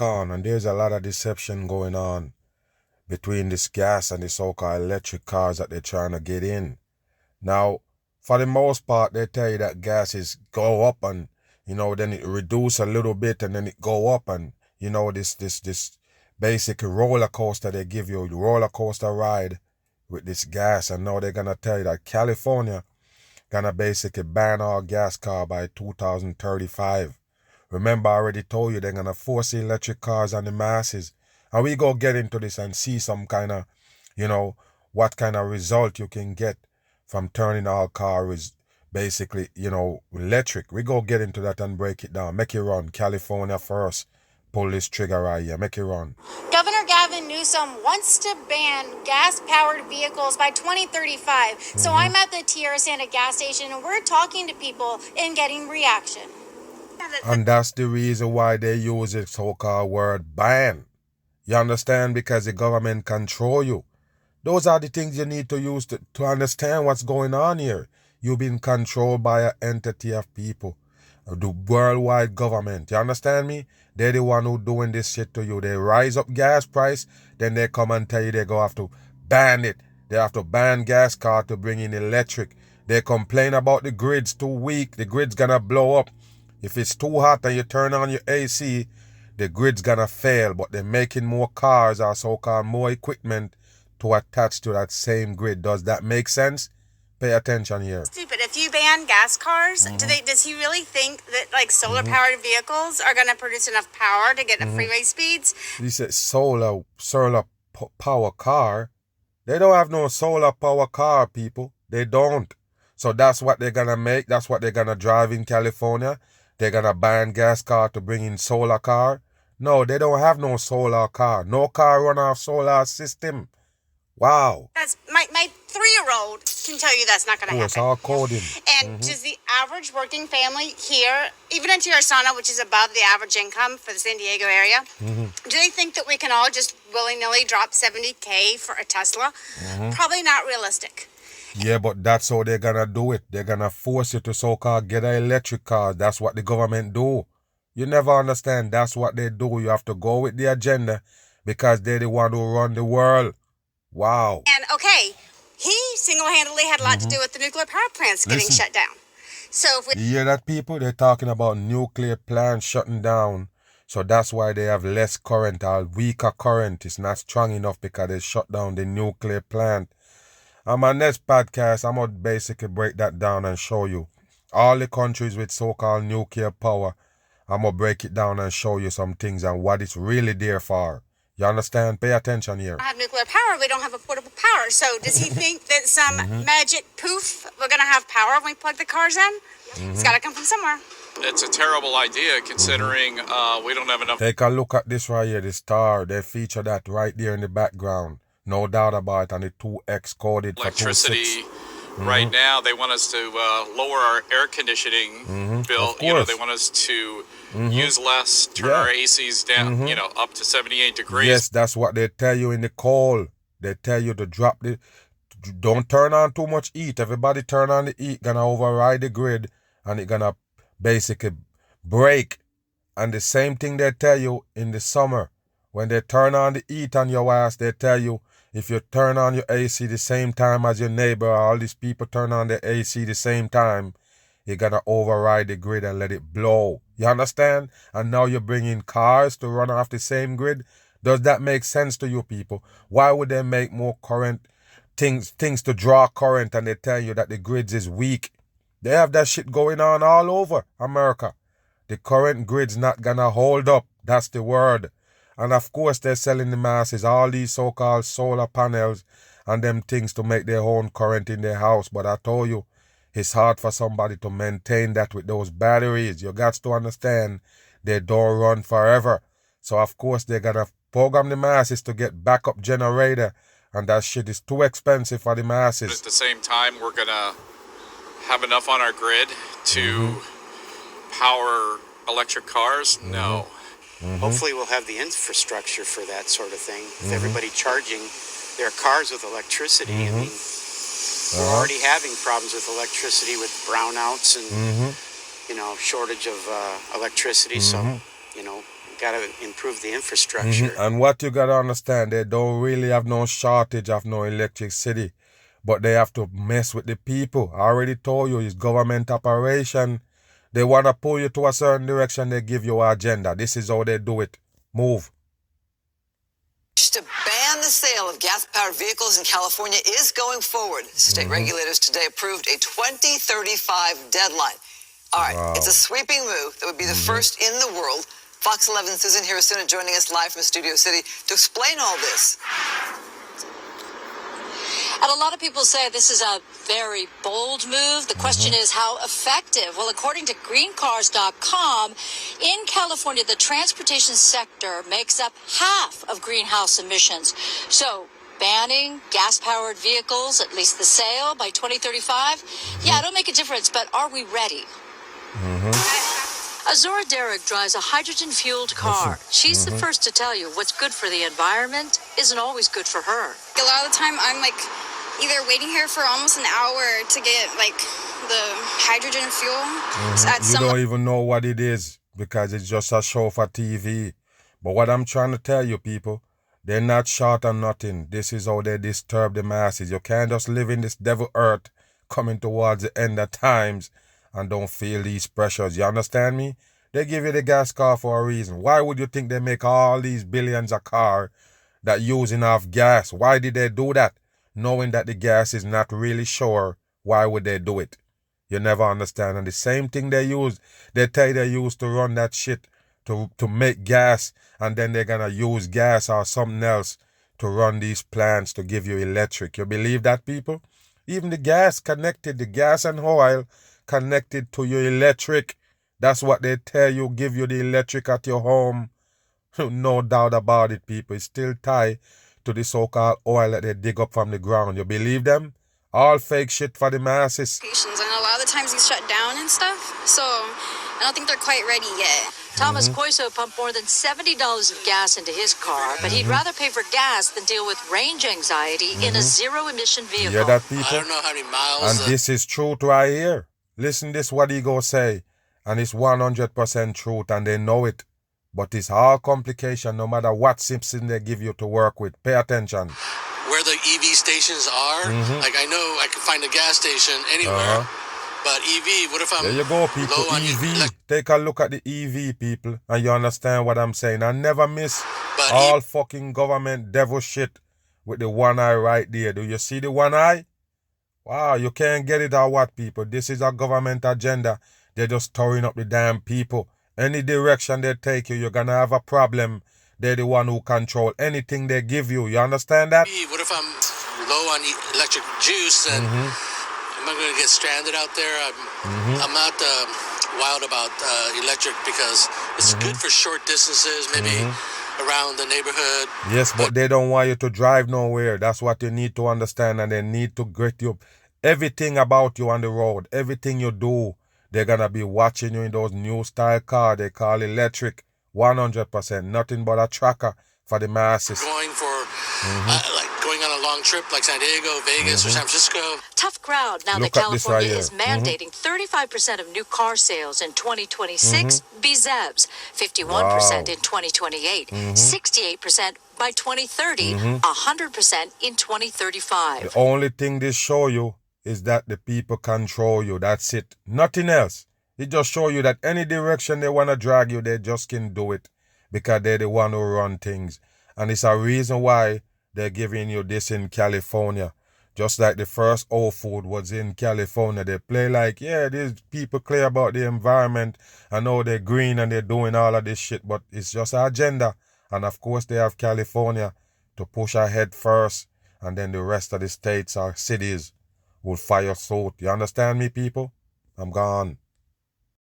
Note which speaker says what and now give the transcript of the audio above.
Speaker 1: on, and there's a lot of deception going on between this gas and the so-called electric cars that they're trying to get in. Now, for the most part, they tell you that gas is go up and, then it reduce a little bit and then it go up and, this basic roller coaster they give you, roller coaster ride with this gas. And now they're going to tell you that California gonna basically ban all gas car by 2035. Remember, I already told you they're gonna force the electric cars on the masses. And we go get into this and see some kind of, what kind of result you can get from turning all cars basically, electric. We go get into that and break it down. Make it run. California first. Pull this trigger right here. Make it run.
Speaker 2: Governor Gavin Newsom wants to ban gas-powered vehicles by 2035. So I'm at the Tierra Santa gas station, and we're talking to people and getting reaction.
Speaker 1: And that's the reason why they use the so-called word ban. You understand? Because the government control you. Those are the things you need to use to understand what's going on here. You've been controlled by an entity of people. The worldwide government. You understand me? They're the one who doing this shit to you. They rise up gas price, then they come and tell you they go have to ban it. They have to ban gas car to bring in electric. They complain about the grid's too weak. The grid's gonna blow up. If it's too hot and you turn on your AC, the grid's gonna fail. But they're making more cars or so-called more equipment to attach to that same grid. Does that make sense? Pay attention here.
Speaker 2: Stupid. If you ban gas cars, does he really think that solar-powered vehicles are going to produce enough power to get the freeway speeds?
Speaker 1: He said solar power car. They don't have no solar power car, people. They don't. So that's what they're gonna make. That's what they're gonna drive in California. They're gonna ban gas car to bring in solar car. No, they don't have no solar car. No car run off solar system. Wow.
Speaker 2: That's my 3-year-old can tell you that's not going to happen.
Speaker 1: It's all coding.
Speaker 2: And does the average working family here, even in Tierra Santa, which is above the average income for the San Diego area, do they think that we can all just willy-nilly drop $70K for a Tesla? Probably not realistic.
Speaker 1: Yeah, but that's how they're gonna do it. They're gonna force you to so-called get an electric car. That's what the government do. You never understand. That's what they do. You have to go with the agenda because they're the one who run the world. Wow.
Speaker 2: And okay, he single-handedly had a lot to do with the nuclear power plants getting shut down. So if we...
Speaker 1: You hear that, people? They're talking about nuclear plants shutting down. So that's why they have less current or weaker current. It's not strong enough because they shut down the nuclear plant. On my next podcast, I'm going to basically break that down and show you all the countries with so-called nuclear power. I'm going to break it down and show you some things and what it's really there for. You understand? Pay attention here.
Speaker 2: We have nuclear power. We don't have affordable power. So does he think that some magic poof, we're going to have power when we plug the cars in? It's got to come from somewhere.
Speaker 3: It's a terrible idea considering we don't have enough.
Speaker 1: Take a look at this right here, the star. They feature that right there in the background. No doubt about it. And the 2X coded
Speaker 3: electricity.
Speaker 1: For 26.
Speaker 3: Right now, they want us to lower our air conditioning bill. They want us to use less, turn our ACs down, up to 78 degrees.
Speaker 1: Yes, that's what they tell you in the call. They tell you to drop don't turn on too much heat. Everybody turn on the heat, gonna override the grid, and it gonna basically break. And the same thing they tell you in the summer. When they turn on the heat on your ass, they tell you, if you turn on your AC the same time as your neighbor, all these people turn on their AC the same time, you're going to override the grid and let it blow. You understand? And now you're bringing cars to run off the same grid. Does that make sense to you people? Why would they make more current things to draw current and they tell you that the grids is weak? They have that shit going on all over America. The current grid's not going to hold up. That's the word. And of course, they're selling the masses all these so-called solar panels and them things to make their own current in their house. But I told you, it's hard for somebody to maintain that with those batteries. You got to understand, they don't run forever. So of course, they're going to program the masses to get backup generator. And that shit is too expensive for the masses.
Speaker 3: But at the same time, we're going to have enough on our grid to power electric cars? No.
Speaker 4: Hopefully we'll have the infrastructure for that sort of thing. With everybody charging their cars with electricity. I mean, we're already having problems with electricity with brownouts and, shortage of electricity. So, got to improve the infrastructure.
Speaker 1: And what you got to understand, they don't really have no shortage of no electricity, but they have to mess with the people. I already told you, it's government operation. They want to pull you to a certain direction, they give you an agenda. This is how they do it. Move.
Speaker 5: To ban the sale of gas-powered vehicles in California is going forward. State regulators today approved a 2035 deadline. All right, It's a sweeping move that would be the first in the world. Fox 11's Susan Hirasuna joining us live from Studio City to explain all this.
Speaker 6: And a lot of people say this is a very bold move. The question is how effective? Well, according to greencars.com, in California, the transportation sector makes up half of greenhouse emissions. So banning gas-powered vehicles, at least the sale, by 2035, yeah, it'll make a difference, but are we ready? Azora Derrick drives a hydrogen-fueled car. She's the first to tell you what's good for the environment isn't always good for her.
Speaker 7: A lot of the time, I'm like either waiting here for almost an hour to get like the hydrogen fuel. So
Speaker 1: You don't even know what it is because it's just a show for TV. But what I'm trying to tell you, people, they're not short on nothing. This is how they disturb the masses. You can't just live in this devil earth coming towards the end of times and don't feel these pressures. You understand me? They give you the gas car for a reason. Why would you think they make all these billions of cars that use enough gas? Why did they do that? Knowing that the gas is not really sure, why would they do it? You never understand. And the same thing they tell you they use to run that shit, to make gas, and then they're going to use gas or something else to run these plants to give you electric. You believe that, people? Even the gas and oil connected to your electric. That's what they tell you, give you the electric at your home. No doubt about it, people. It's still tied to the so-called oil that they dig up from the ground. You believe them? All fake shit for the masses.
Speaker 7: And a lot of the times he's shut down and stuff. So I don't think they're quite ready yet.
Speaker 6: Thomas Koiso pumped more than $70 of gas into his car, but he'd rather pay for gas than deal with range anxiety in a zero-emission vehicle.
Speaker 1: You hear that, people?
Speaker 8: I don't know how many miles.
Speaker 1: And this is truth right here. Listen this what he go say. And it's 100% truth and they know it. But it's all complication no matter what Simpson they give you to work with. Pay attention.
Speaker 8: Where the EV stations are, like I know I can find a gas station anywhere. But EV, what if I'm
Speaker 1: There you go, people.
Speaker 8: low on
Speaker 1: EV. Take a look at the EV, people, and you understand what I'm saying. I never miss
Speaker 8: But
Speaker 1: all fucking government devil shit with the one eye right there. Do you see the one eye? Wow, you can't get it or what, people? This is a government agenda. They're just throwing up the damn people. Any direction they take you, you're gonna have a problem. They're the one who control anything they give you. You understand that?
Speaker 8: EV, what if I'm low on electric juice and am I going to get stranded out there? I'm not wild about electric because it's good for short distances, maybe around the neighborhood.
Speaker 1: Yes, but they don't want you to drive nowhere. That's what you need to understand, and they need to get you everything about you on the road, everything you do. They're gonna be watching you in those new style cars they call electric. 100%, nothing but a tracker for the masses.
Speaker 8: Going for like going on a long trip like San Diego, Vegas, or San Francisco.
Speaker 6: Tough crowd now
Speaker 1: Look
Speaker 6: that
Speaker 1: at this right
Speaker 6: California
Speaker 1: here.
Speaker 6: is mandating 35% of new car sales in 2026 be ZEBs, 51% in 2028, 68% by 2030, 100% in 2035.
Speaker 1: The only thing this show you is that the people control you. That's it. Nothing else. It just show you that any direction they want to drag you, they just can do it because they're the one who run things. And it's a reason why they're giving you this in California. Just like the first old food was in California. They play like, yeah, these people clear about the environment. I know they're green and they're doing all of this shit, but it's just an agenda. And of course they have California to push ahead first. And then the rest of the states or cities will follow suit. You understand me, people? I'm gone.